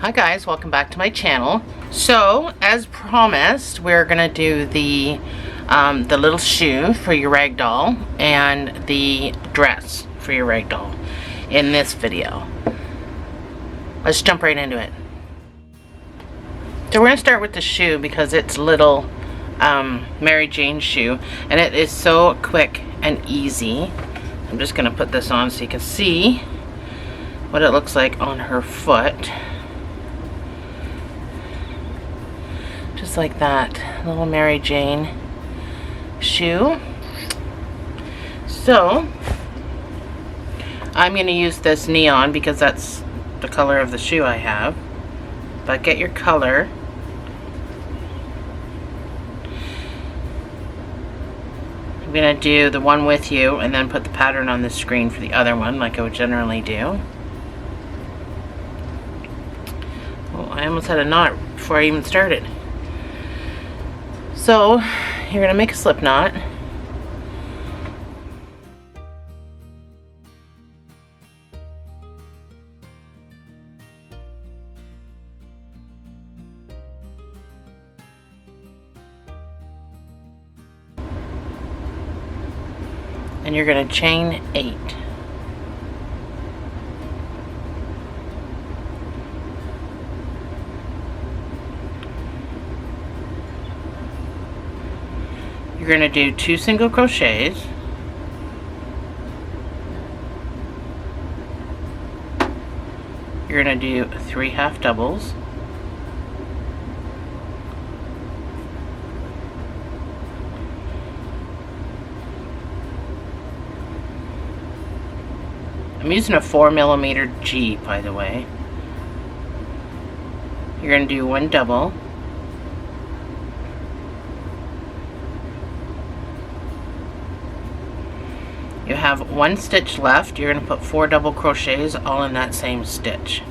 Hi guys, welcome back to my channel. So as promised, we're gonna do the little shoe for your rag doll and the dress for your rag doll in this video. Let's jump right into it. So we're gonna start with the shoe because it's little Mary Jane shoe, and it is so quick and easy. I'm just gonna put this on so you can see what it looks like on her foot. Just like that, little Mary Jane shoe. So I'm going to use this neon because that's the color of the shoe I have. But get your color. I'm going to do the one with you and then put the pattern on the screen for the other one like I would generally do. Oh, I almost had a knot before I even started. So you're going to make a slip knot. And you're going to chain 8. You're going to do 2 single crochets. You're going to do 3 half doubles. I'm using a 4mm G, by the way. You're going to do 1 double. You have 1 stitch left. You're going to put 4 double crochets all in that same stitch.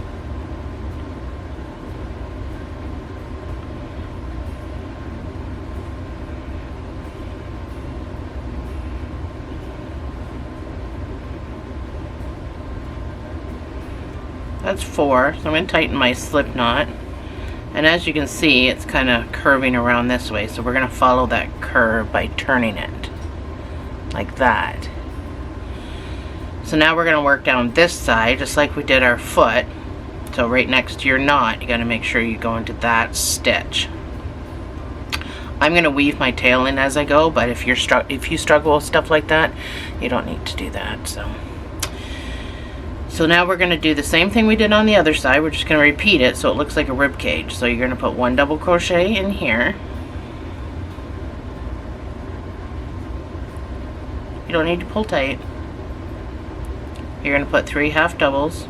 That's 4. So I'm going to tighten my slip knot. And as you can see, it's kind of curving around this way. So we're going to follow that curve by turning it like that. So now we're going to work down this side just like we did our foot. So right next to your knot, you got to make sure you go into that stitch. I'm going to weave my tail in as I go, but if you struggle with stuff like that, you don't need to do that. So now we're going to do the same thing we did on the other side. We're just going to repeat it so it looks like a rib cage. So you're going to put 1 double crochet in here. You don't need to pull tight. You're going to put 3 half doubles.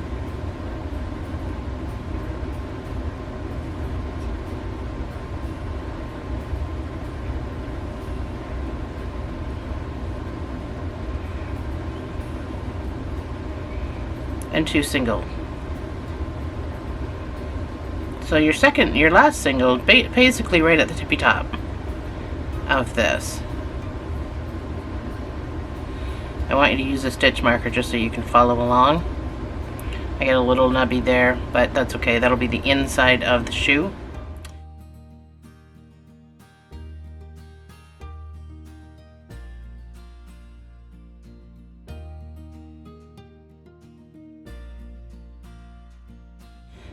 And 2 single. So your last single, basically right at the tippy top of this. I want you to use a stitch marker just so you can follow along. I got a little nubby there, but that's okay. That'll be the inside of the shoe.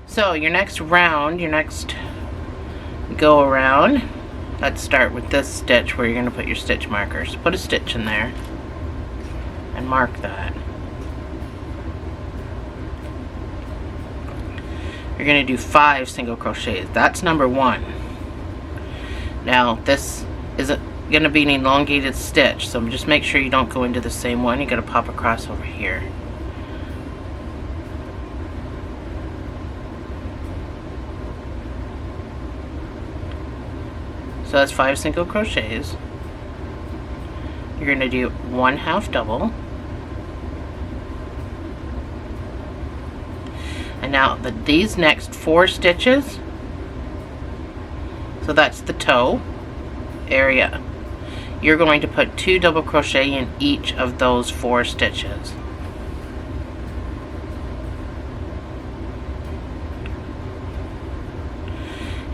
So your next round, your next go around, let's start with this stitch where you're going to put your stitch markers. Put a stitch in there and mark that. You're going to do 5 single crochets. That's number 1. Now this isn't going to be an elongated stitch, so just make sure you don't go into the same one. You got to pop across over here. So that's 5 single crochets. You're going to do 1 half double. And now these next 4 stitches, so that's the toe area. You're going to put 2 double crochet in each of those 4 stitches.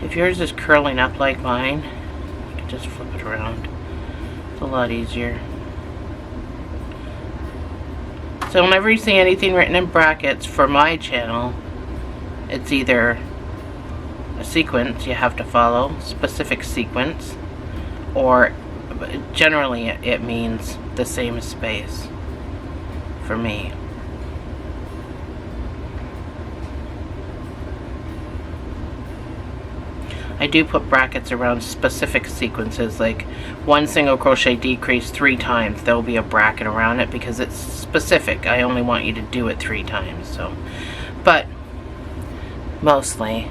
If yours is curling up like mine, you can just flip it around. It's a lot easier. So whenever you see anything written in brackets for my channel, it's either a sequence you have to follow, specific sequence, or generally it means the same space for me. I do put brackets around specific sequences, like 1 single crochet decrease 3 times. There will be a bracket around it because it's specific. I only want you to do it 3 times. So, but mostly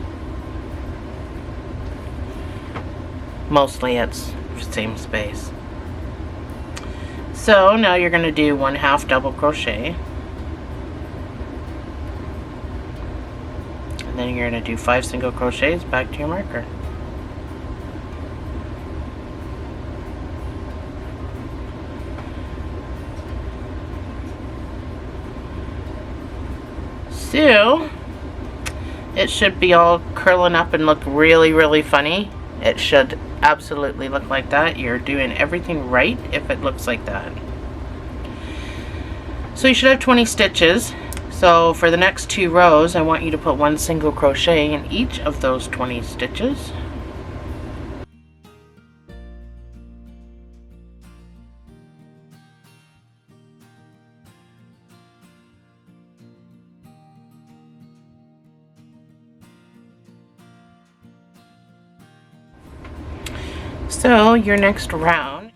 it's the same space. So now you're going to do 1/2 double crochet, and then you're going to do 5 single crochets back to your marker. So it should be all curling up and look really, really funny. It should absolutely look like that. You're doing everything right if it looks like that. So you should have 20 stitches. So for the next 2 rows, I want you to put 1 single crochet in each of those 20 stitches. So your next round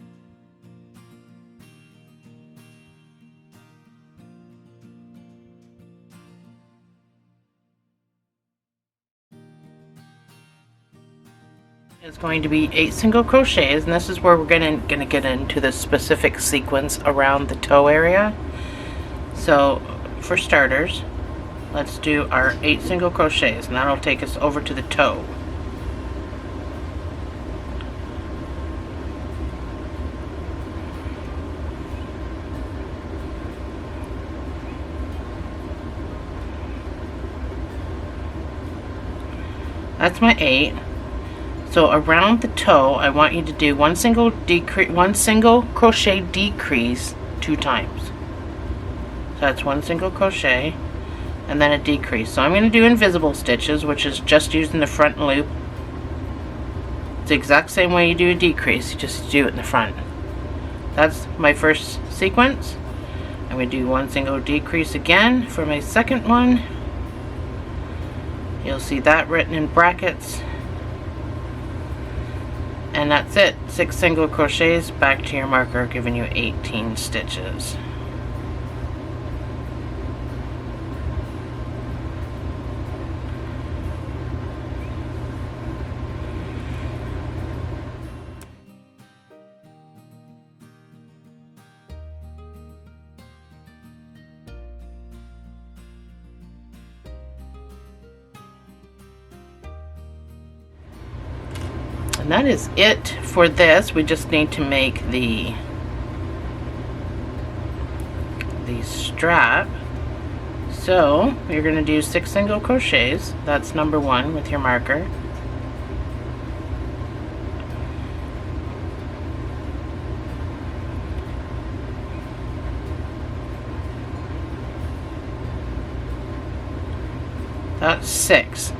is going to be 8 single crochets, and this is where we're gonna get into the specific sequence around the toe area. So for starters, let's do our 8 single crochets, and that'll take us over to the toe. That's my 8. So around the toe, I want you to do 1 single crochet decrease 2 times. So that's 1 single crochet and then a decrease. So I'm going to do invisible stitches, which is just using the front loop. It's the exact same way you do a decrease, you just do it in the front. That's my first sequence. I'm going to do 1 single decrease again for my second one. You'll see that written in brackets. And that's it. 6 single crochets back to your marker, giving you 18 stitches. And that is it for this. We just need to make the strap. So you're going to do 6 single crochets. That's number 1 with your marker. That's 6.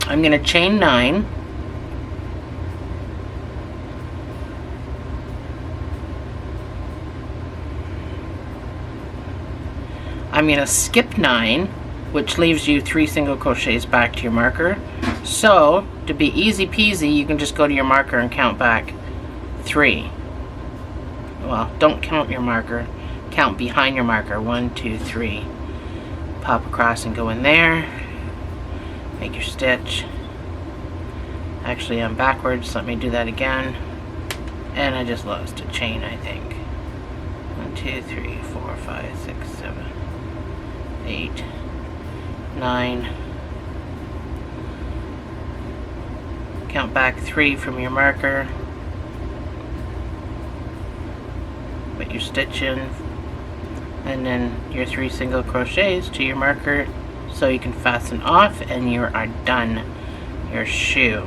I'm going to chain 9. I'm going to skip 9, which leaves you 3 single crochets back to your marker. So to be easy peasy, you can just go to your marker and count back 3. Well, don't count your marker, count behind your marker. 1, 2, 3. Pop across and go in there. Make your stitch. Actually, I'm backwards. Let me do that again. And I just lost a chain, I think. 1, 2, 3, 4, 5, 6, 7, 8, 9. Count back 3 from your marker. Put your stitch in, and then your 3 single crochets to your marker so you can fasten off, and you are done. your shoe.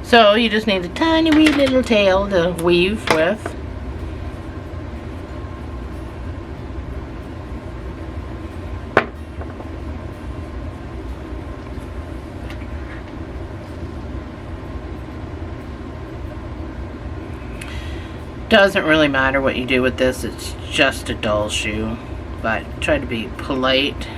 So you just need a tiny wee little tail to weave with. Doesn't really matter what you do with this, it's just a doll shoe, but try to be polite.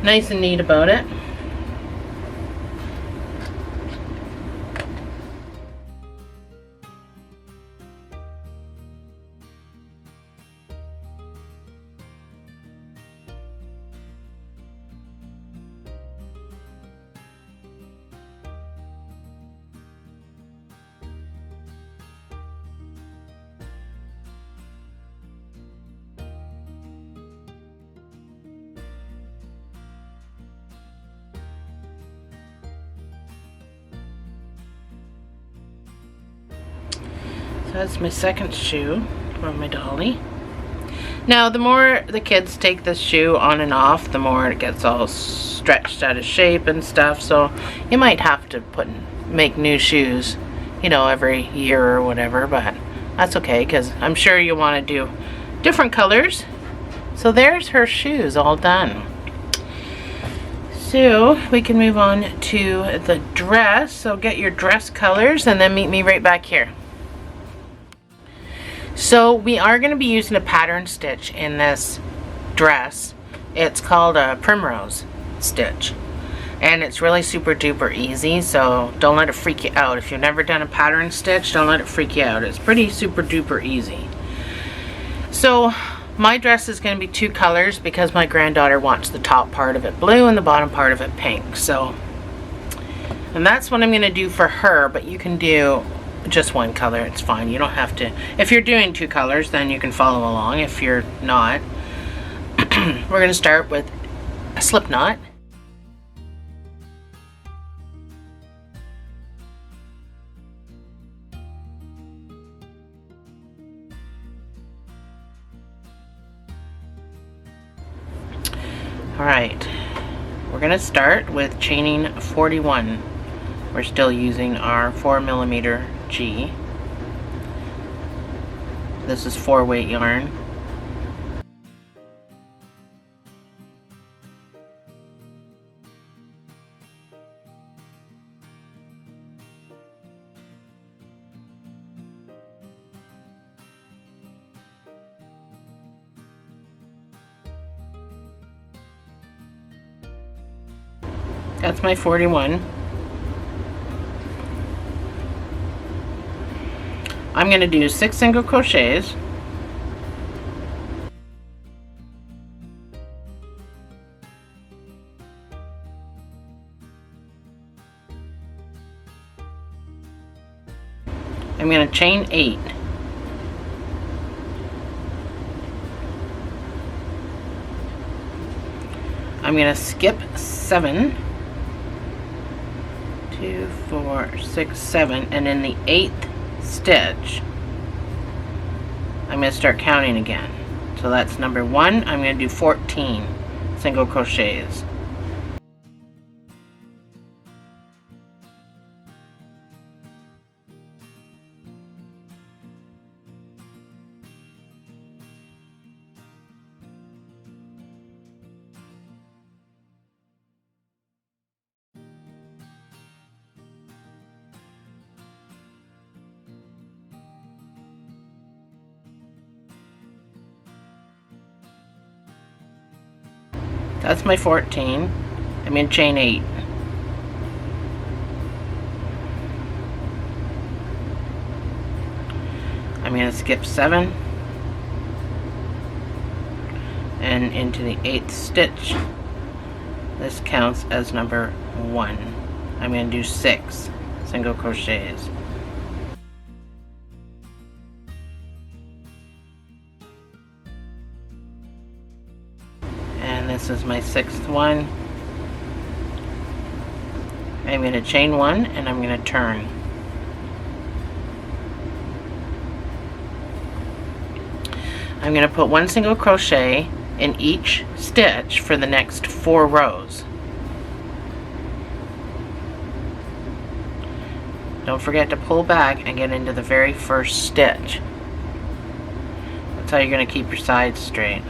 Nice and neat about it. So that's my second shoe for my dolly. Now the more the kids take this shoe on and off, the more it gets all stretched out of shape and stuff, so you might have to make new shoes, you know, every year or whatever, but that's okay because I'm sure you want to do different colors. So there's her shoes all done. So we can move on to the dress. So get your dress colors and then meet me right back here. So we are going to be using a pattern stitch in this dress. It's called a primrose stitch, and it's really super duper easy, so don't let it freak you out. If you've never done a pattern stitch, don't let it freak you out. It's pretty super duper easy. So my dress is going to be two colors because my granddaughter wants the top part of it blue and the bottom part of it pink. So, and that's what I'm going to do for her, but you can do just one color, it's fine. You don't have to. If you're doing two colors, then you can follow along. If you're not, we're going to start with a slip knot. Alright, we're going to start with chaining 41. We're still using our 4mm G. This is 4-weight yarn. That's my 41. I'm going to do 6 single crochets. I'm going to chain 8. I'm going to skip 7. 2, 4, 6, 7, and in the 8th stitch I'm going to start counting again. So that's number 1. I'm going to do 14 single crochets. That's my 14. I'm in chain 8. I'm going to skip 7 and into the 8th stitch. This counts as number 1. I'm going to do 6 single crochets. this is my 6th one. I'm going to chain 1 and I'm going to turn. I'm going to put 1 single crochet in each stitch for the next 4 rows. Don't forget to pull back and get into the very first stitch. That's how you're going to keep your sides straight.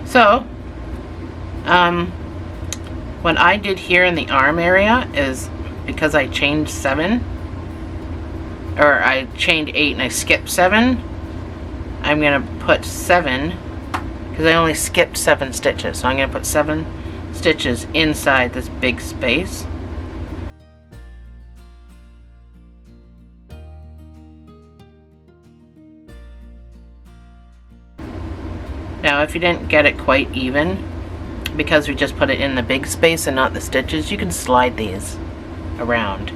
So, what I did here in the arm area is, because I chained 7, or I chained 8 and I skipped 7, I'm going to put 7, because I only skipped 7 stitches, so I'm going to put 7 stitches inside this big space. Now if you didn't get it quite even, because we just put it in the big space and not the stitches, you can slide these around.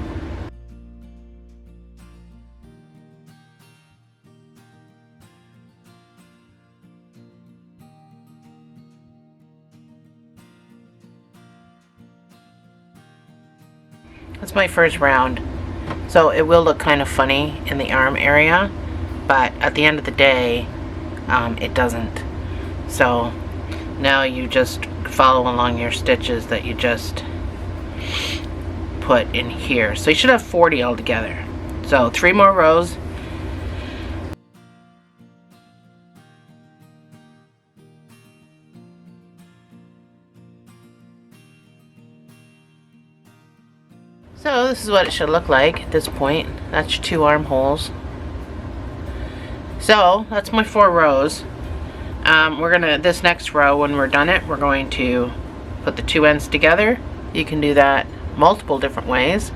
That's my first round. So it will look kind of funny in the arm area, but at the end of the day, it doesn't. So now you just follow along your stitches that you just put in here. So you should have 40 altogether. So 3 more rows. So this is what it should look like at this point. That's your 2 armholes. So that's my 4 rows. We're gonna, this next row, when we're done it, we're going to put the 2 ends together. You can do that multiple different ways.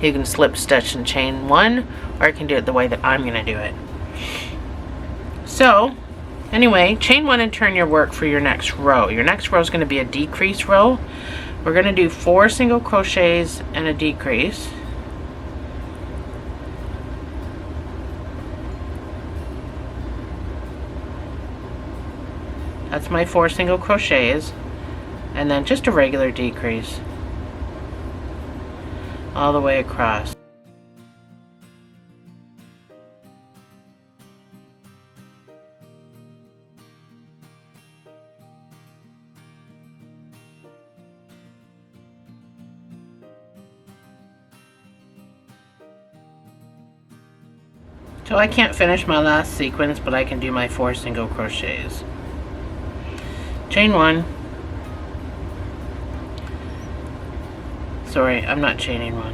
You can slip stitch and chain 1, or you can do it the way that I'm gonna do it. So anyway, chain 1 and turn your work for your next row. Your next row is going to be a decrease row. We're going to do 4 single crochets and a decrease. That's my 4 single crochets, and then just a regular decrease all the way across. So I can't finish my last sequence, but I can do my 4 single crochets. Chain 1. Sorry, I'm not chaining 1.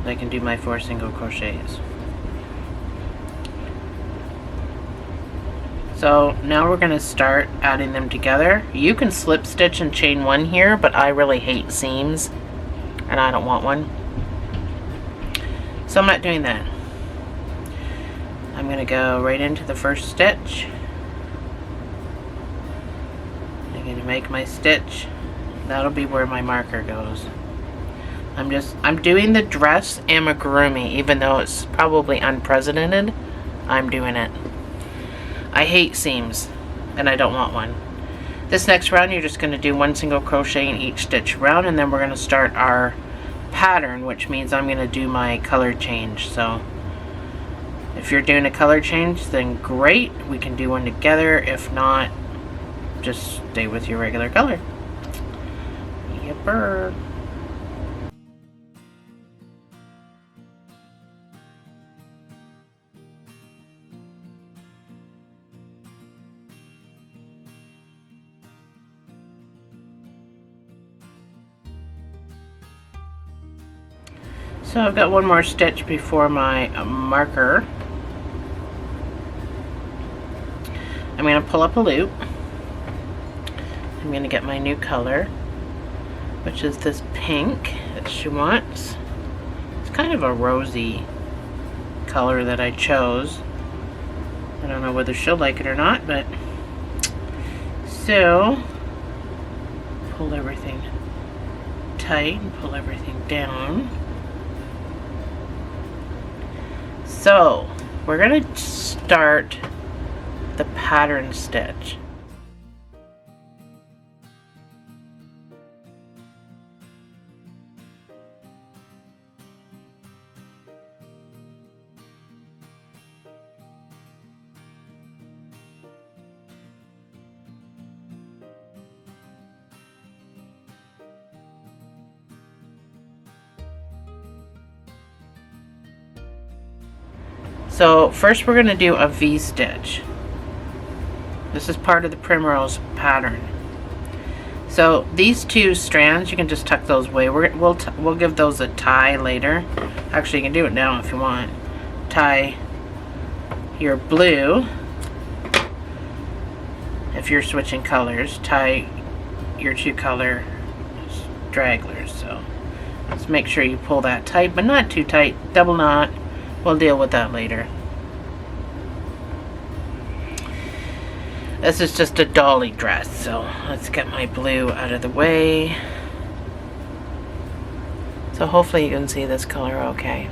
I can do my 4 single crochets. So now we're going to start adding them together. You can slip stitch and chain 1 here, but I really hate seams and I don't want one. So I'm not doing that. I'm going to go right into the first stitch. I'm going to make my stitch. That'll be where my marker goes. I'm doing the dress amigurumi, even though it's probably unprecedented. I'm doing it. I hate seams, and I don't want one. This next round, you're just going to do 1 single crochet in each stitch round, and then we're going to start our pattern, which means I'm going to do my color change. So if you're doing a color change, then great, we can do one together. If not, just stay with your regular color. Yepper. So I've got one more stitch before my marker. I'm going to pull up a loop. I'm going to get my new color, which is this pink that she wants. It's kind of a rosy color that I chose. I don't know whether she'll like it or not, but So pull everything tight and pull everything down. So we're going to start the pattern stitch. So first we're going to do a V-stitch. This is part of the primrose pattern. So these two strands, you can just tuck those away. We'll give those a tie later. Actually, you can do it now if you want. Tie your blue. If you're switching colors, tie your two color stragglers. So let's make sure you pull that tight, but not too tight. Double knot. We'll deal with that later. This is just a dolly dress, so let's get my blue out of the way. So hopefully you can see this color okay.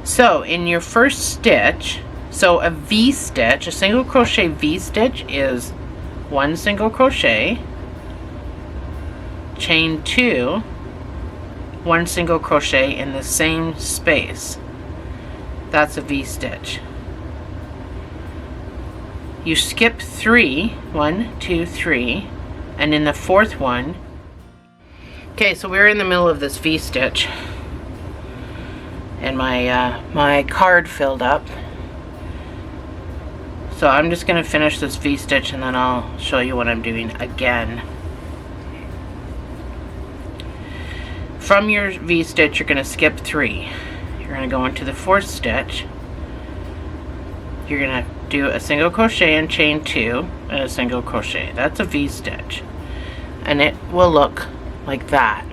So in your first stitch, so a V-stitch, a single crochet V-stitch is 1 single crochet, chain 2, 1 single crochet in the same space. That's a V-stitch. You skip 3, 1, 2, 3, and in the fourth one, okay, so we're in the middle of this V-stitch, and my card filled up. So I'm just going to finish this V-stitch and then I'll show you what I'm doing again. From your V-stitch, you're going to skip 3. You're going to go into the fourth stitch. You're going to do a single crochet and chain 2 and a single crochet. That's a V-stitch. And it will look like that.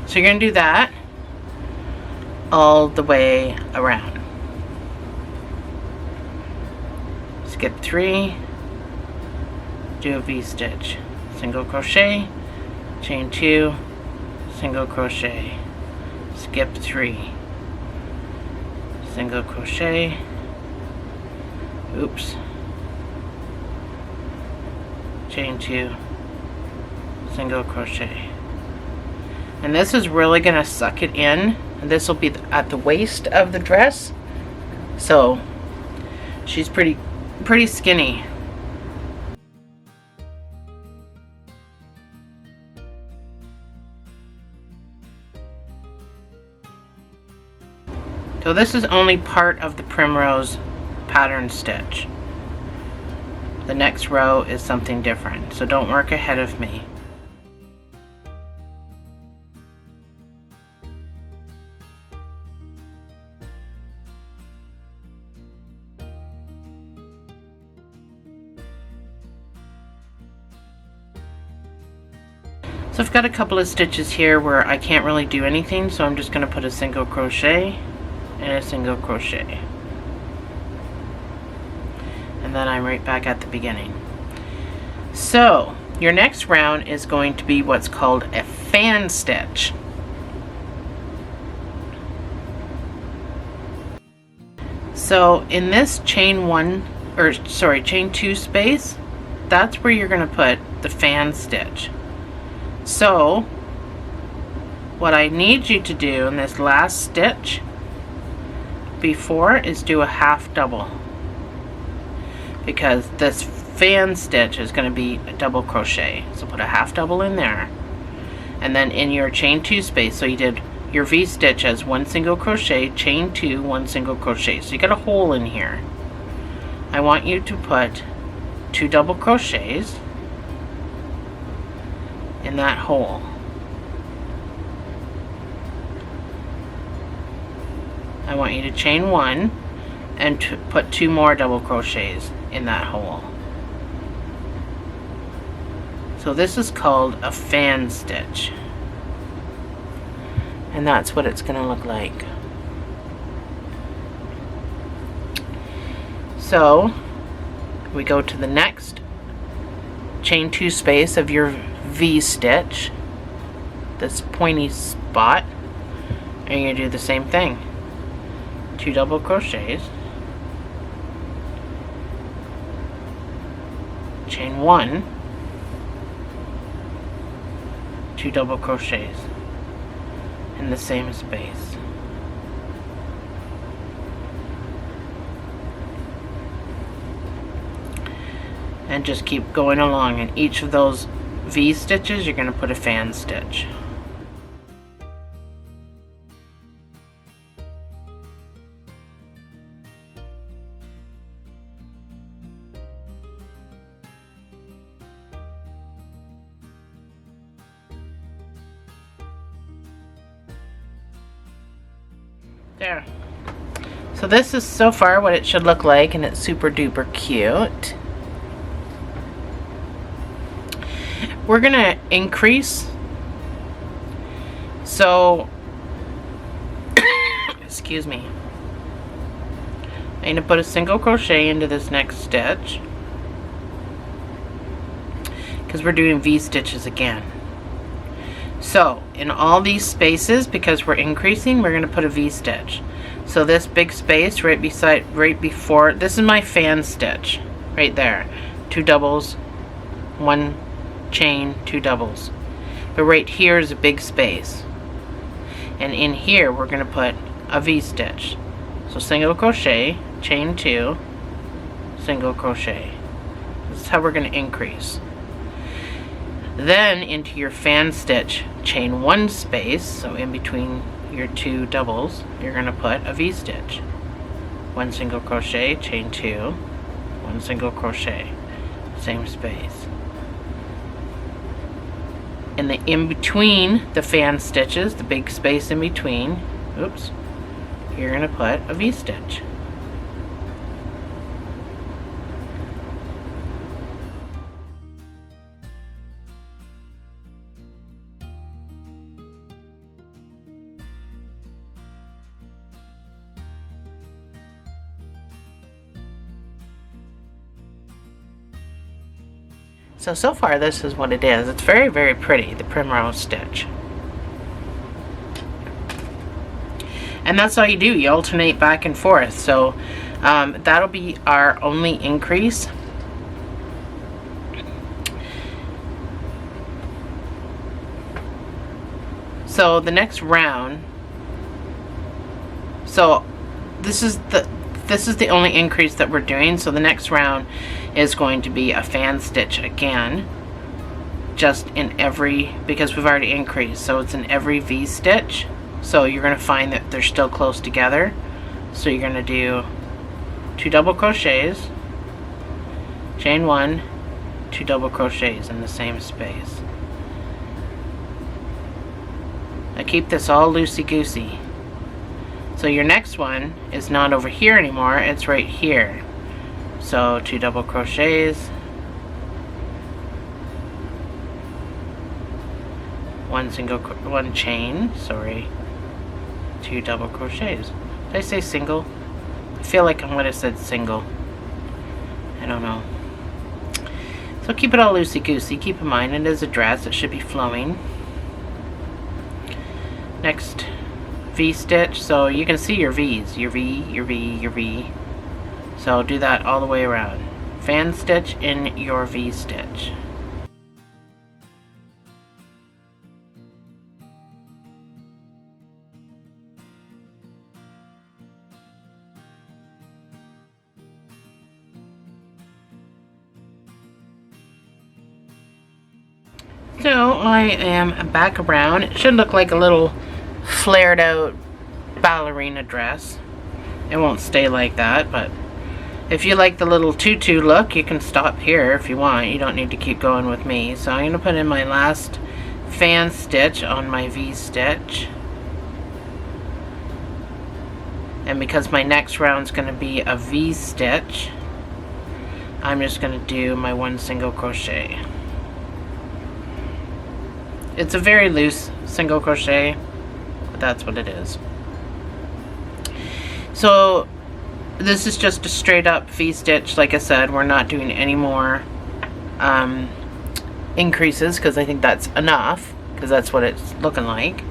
So you're going to do that all the way around. Skip 3, do a V-stitch, single crochet, chain 2, single crochet, skip 3, single crochet, oops, chain 2, single crochet. And this is really going to suck it in, and this will be at the waist of the dress, so she's pretty skinny. So this is only part of the primrose pattern stitch. The next row is something different, so don't work ahead of me. So I've got a couple of stitches here where I can't really do anything, so I'm just going to put a single crochet and a single crochet. And then I'm right back at the beginning. So your next round is going to be what's called a fan stitch. So in this chain 2 space, that's where you're going to put the fan stitch. So what I need you to do in this last stitch before is do a half double, because this fan stitch is going to be a double crochet. So put a half double in there, and then in your chain 2 space, so you did your V-stitch as 1 single crochet, chain 2, 1 single crochet. So you got a hole in here. I want you to put 2 double crochets in that hole. I want you to chain 1 and to put 2 more double crochets in that hole. So this is called a fan stitch, and that's what it's going to look like. So we go to the next chain 2 space of your V stitch, this pointy spot, and you're going to do the same thing. 2 double crochets, chain 1, 2 double crochets in the same space. And just keep going along. In each of those V stitches, you're going to put a fan stitch. There. So this is so far what it should look like, and it's super duper cute. We're gonna increase, so excuse me, I'm gonna put a single crochet into this next stitch because we're doing V stitches again. So in all these spaces, because we're increasing, we're gonna put a V stitch. So this big space right before, this is my fan stitch right there, 2 doubles, 1 chain, 2 doubles, but right here is a big space, and in here we're going to put a V stitch. So single crochet, chain 2, single crochet. This is how we're going to increase. Then into your fan stitch, chain 1 space, so in between your 2 doubles, you're going to put a V stitch. 1 single crochet, chain 2, 1 single crochet, same space. And the in between the fan stitches, the big space in between, oops, you're going to put a V stitch. So far this is what it is. It's very, very pretty, the primrose stitch. And that's all you do. You alternate back and forth. So that'll be our only increase. So the next round, so this is the only increase that we're doing. So the next round is going to be a fan stitch again, just in every, because we've already increased, so it's in every V stitch. So you're going to find that they're still close together. So you're going to do 2 double crochets, chain 1, 2 double crochets in the same space. Now keep this all loosey-goosey. So your next one is not over here anymore, it's right here. So 2 double crochets, 1 chain, 2 double crochets. Did I say single? I feel like I might have said single. I don't know. So keep it all loosey-goosey. Keep in mind it is a dress, it should be flowing. Next V stitch, so you can see your V's, your V, your V, your V. So do that all the way around. Fan stitch in your V stitch. So I am back around. It should look like a little flared out ballerina dress. It won't stay like that, but if you like the little tutu look, you can stop here if you want. You don't need to keep going with me. So I'm going to put in my last fan stitch on my V stitch. And because my next round is going to be a V stitch, I'm just going to do my 1 single crochet. It's a very loose single crochet, but that's what it is. So this is just a straight up V-stitch. Like I said, we're not doing any more increases because I think that's enough, because that's what it's looking like.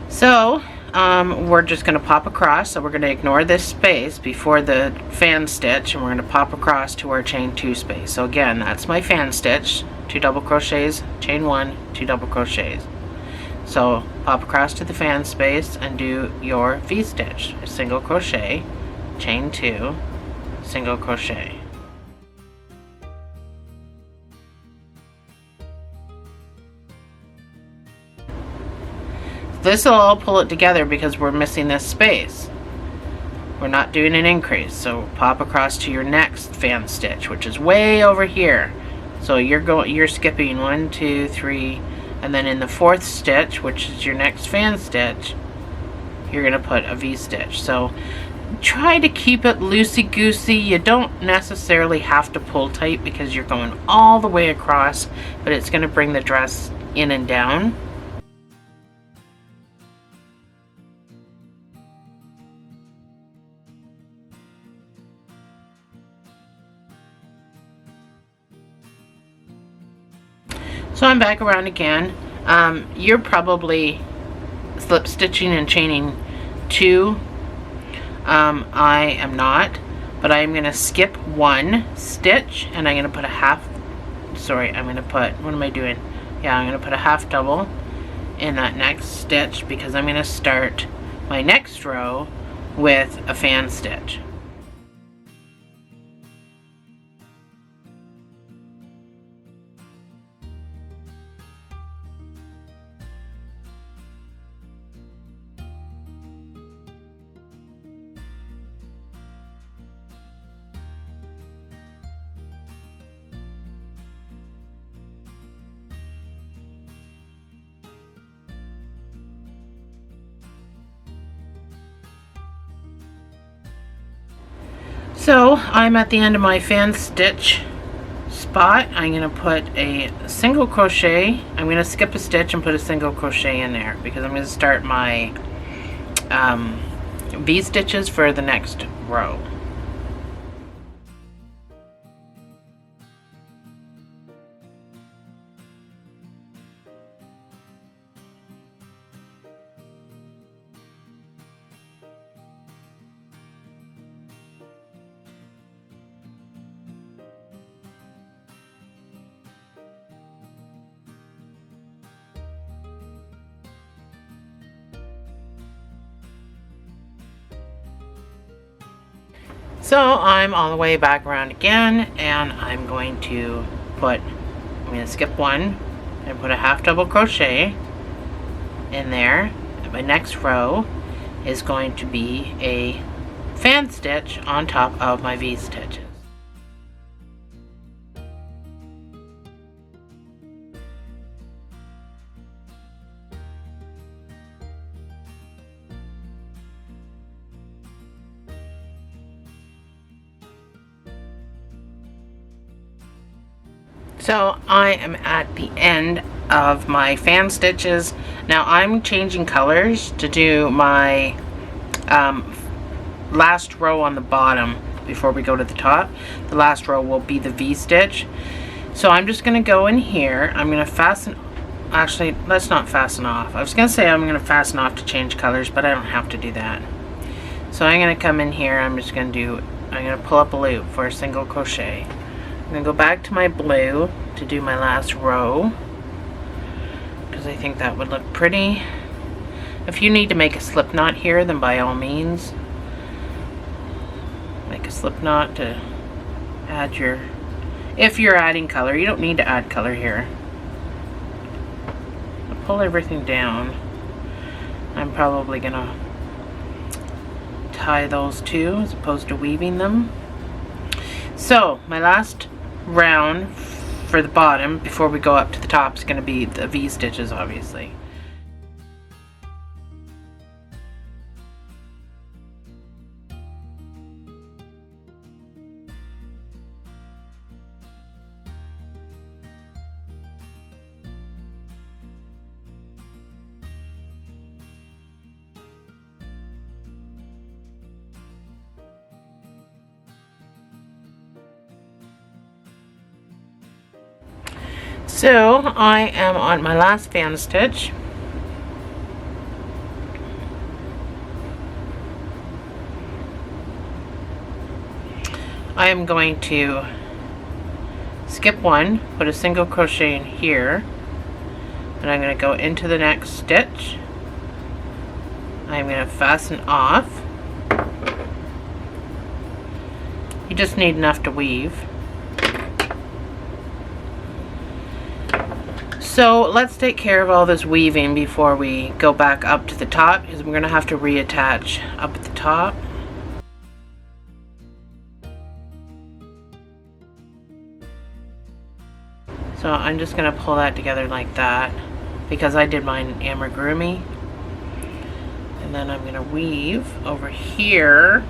So we're just going to pop across. So we're going to ignore this space before the fan stitch, and we're going to pop across to our chain 2 space. So again, that's my fan stitch, 2 double crochets, chain 1, 2 double crochets. So pop across to the fan space and do your V-stitch, a single crochet, chain 2, single crochet. This will all pull it together because we're missing this space. We're not doing an increase, so pop across to your next fan stitch, which is way over here. So you're skipping 1, 2, 3, and then in the 4th stitch, which is your next fan stitch, you're going to put a V-stitch. So try to keep it loosey-goosey. You don't necessarily have to pull tight because you're going all the way across, but it's going to bring the dress in and down. So I'm back around again. You're probably slip stitching and chaining 2. I am not, but I'm going to skip 1 stitch, and I'm going to put a half, I'm going to put, what am I doing? Yeah, I'm going to put a half double in that next stitch because I'm going to start my next row with a fan stitch. So I'm at the end of my fan stitch spot. I'm going to put a single crochet. I'm going to skip a stitch and put a single crochet in there because I'm going to start my V stitches for the next row. So I'm all the way back around again, and I'm going to skip 1 and put a half double crochet in there. And my next row is going to be a fan stitch on top of my V stitches. So I am at the end of my fan stitches. Now I'm changing colors to do my last row on the bottom before we go to the top. The last row will be the V stitch. So I'm just going to go in here. I'm going to fasten, actually let's not fasten off. I was going to say I'm going to fasten off to change colors, but I don't have to do that. So I'm going to come in here. I'm going to pull up a loop for a single crochet. I'm going to go back to my blue to do my last row because I think that would look pretty. If you need to make a slip knot here, then by all means make a slip knot to add your, if you're adding color. You don't need to add color here. I'll pull everything down. I'm probably gonna tie those two as opposed to weaving them. So my last round for the bottom before we go up to the top is going to be the V stitches, obviously. So I am on my last fan stitch. I am going to skip one, put a single crochet in here, and I'm going to go into the next stitch. I'm going to fasten off. You just need enough to weave. So let's take care of all this weaving before we go back up to the top, because we're going to have to reattach up at the top. So I'm just going to pull that together like that, because I did mine amigurumi. And then I'm going to weave over here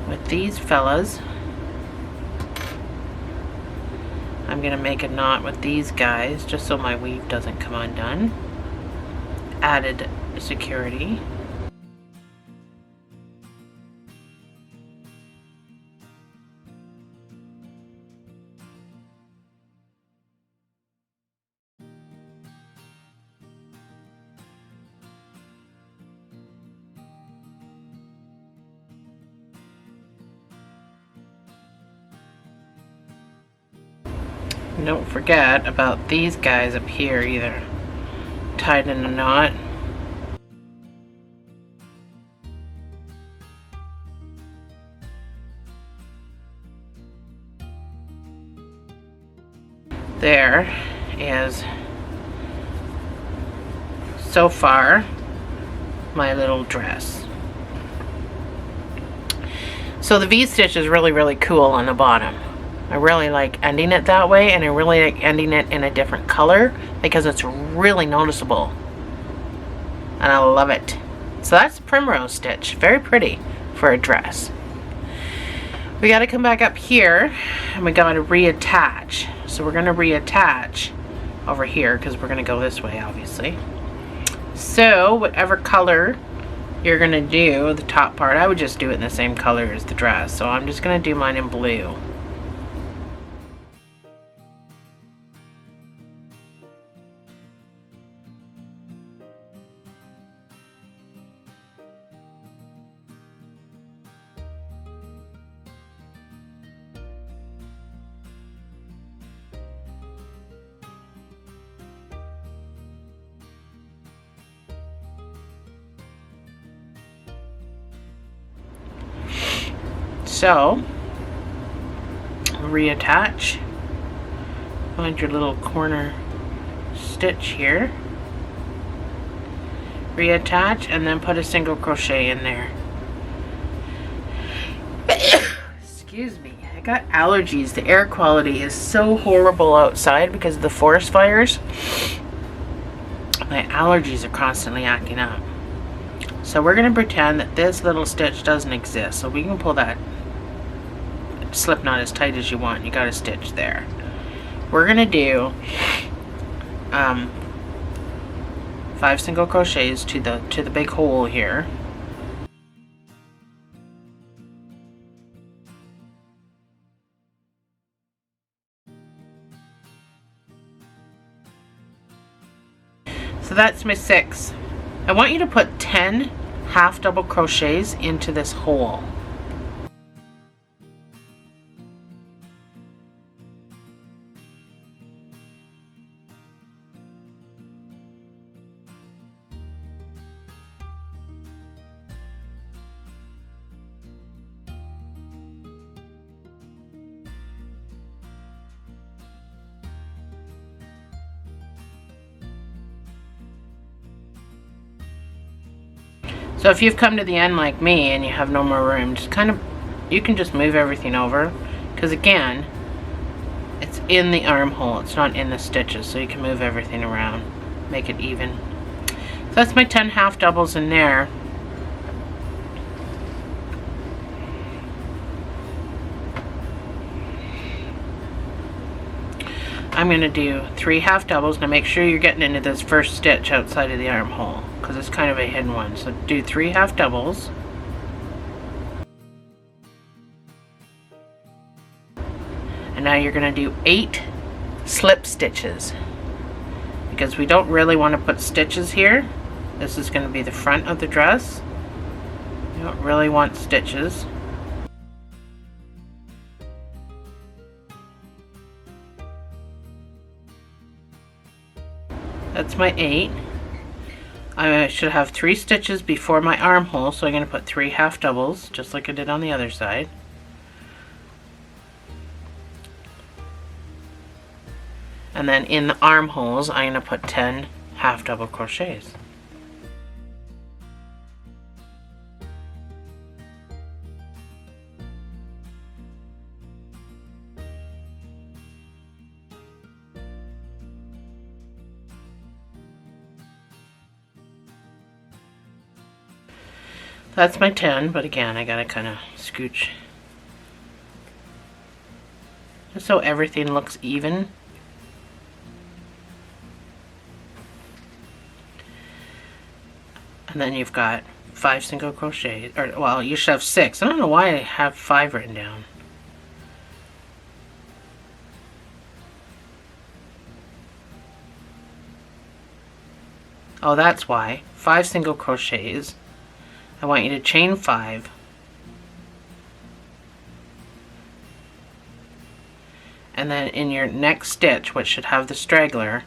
with these fellas. I'm going to make a knot with these guys just so my weave doesn't come undone. Added security. Don't forget about these guys up here either tied in a knot. There is so far my little dress. So the V-stitch is really cool on the bottom. I really like ending it that way, and I really like ending it in a different color because it's really noticeable. And I love it. So that's primrose stitch. Very pretty for a dress. We got to come back up here and we got to reattach. So we're going to reattach over here because we're going to go this way, obviously. So whatever color you're going to do, the top part, I would just do it in the same color as the dress. So I'm just going to do mine in blue. So, reattach, find your little corner stitch here, reattach, and then put a single crochet in there. Excuse me, I got allergies. The air quality is so horrible outside because of the forest fires. My allergies are constantly acting up. So we're going to pretend that this little stitch doesn't exist. So we can pull that slip knot as tight as you want. You got a stitch there. We're going to do 5 single crochets to the big hole here. So that's my 6. I want you to put 10 half double crochets into this hole. So if you've come to the end like me and you have no more room, just you can just move everything over, because again, it's in the armhole, it's not in the stitches, so you can move everything around, make it even. So that's my 10 half doubles in there. I'm going to do 3 half doubles. Now make sure you're getting into this first stitch outside of the armhole, because it's kind of a hidden one. So do 3 half doubles. And now you're going to do 8 slip stitches, because we don't really want to put stitches here. This is going to be the front of the dress. You don't really want stitches. That's my 8. I should have 3 stitches before my armhole, so I'm going to put 3 half doubles, just like I did on the other side. And then in the armholes, I'm going to put 10 half double crochets. That's my 10, but again, I gotta kind of scooch just so everything looks even. And then you've got 5 single crochets, or well, you should have 6. I don't know why I have 5 written down. Oh, that's why. 5 single crochets. I want you to chain 5. And then in your next stitch, which should have the straggler,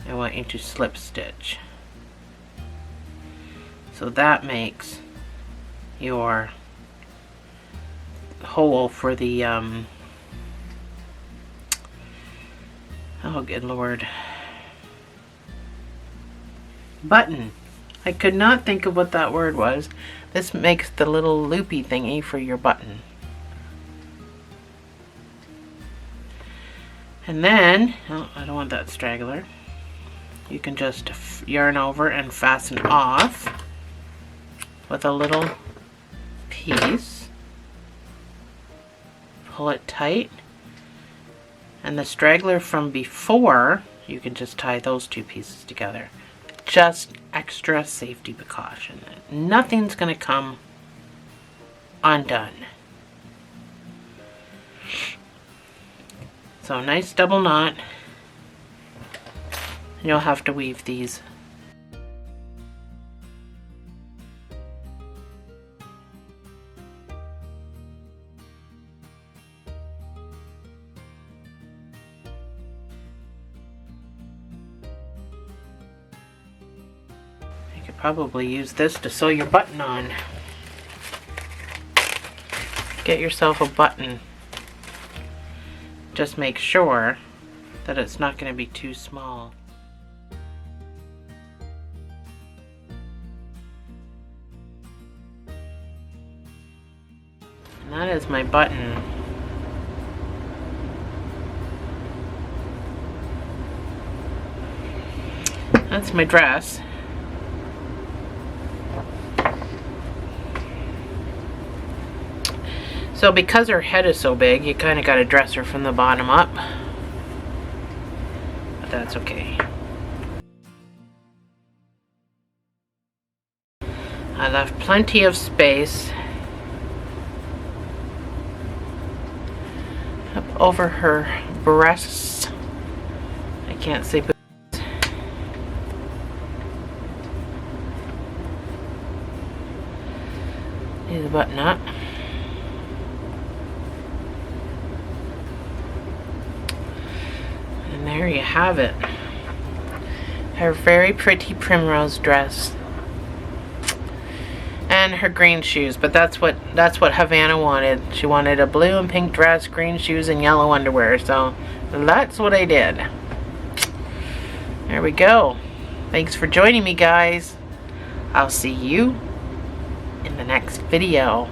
I want you to slip stitch. So that makes your hole for the oh good lord, button. I could not think of what that word was. This makes the little loopy thingy for your button. And then, oh, I don't want that straggler. You can just yarn over and fasten off with a little piece. Pull it tight. And the straggler from before, you can just tie those 2 pieces together. Just extra safety precaution. Nothing's going to come undone. So nice double knot. You'll have to weave these. You could probably use this to sew your button on. Get yourself a button. Just make sure that it's not going to be too small. And that is my button. That's my dress. So because her head is so big, you kind of got to dress her from the bottom up. But that's okay. I left plenty of space up over her breasts. I can't say boobs. Need the button up. And there you have it. Her very pretty primrose dress. And her green shoes, but that's what Havana wanted. She wanted a blue and pink dress, green shoes, and yellow underwear. So that's what I did. There we go. Thanks for joining me, guys. I'll see you in the next video.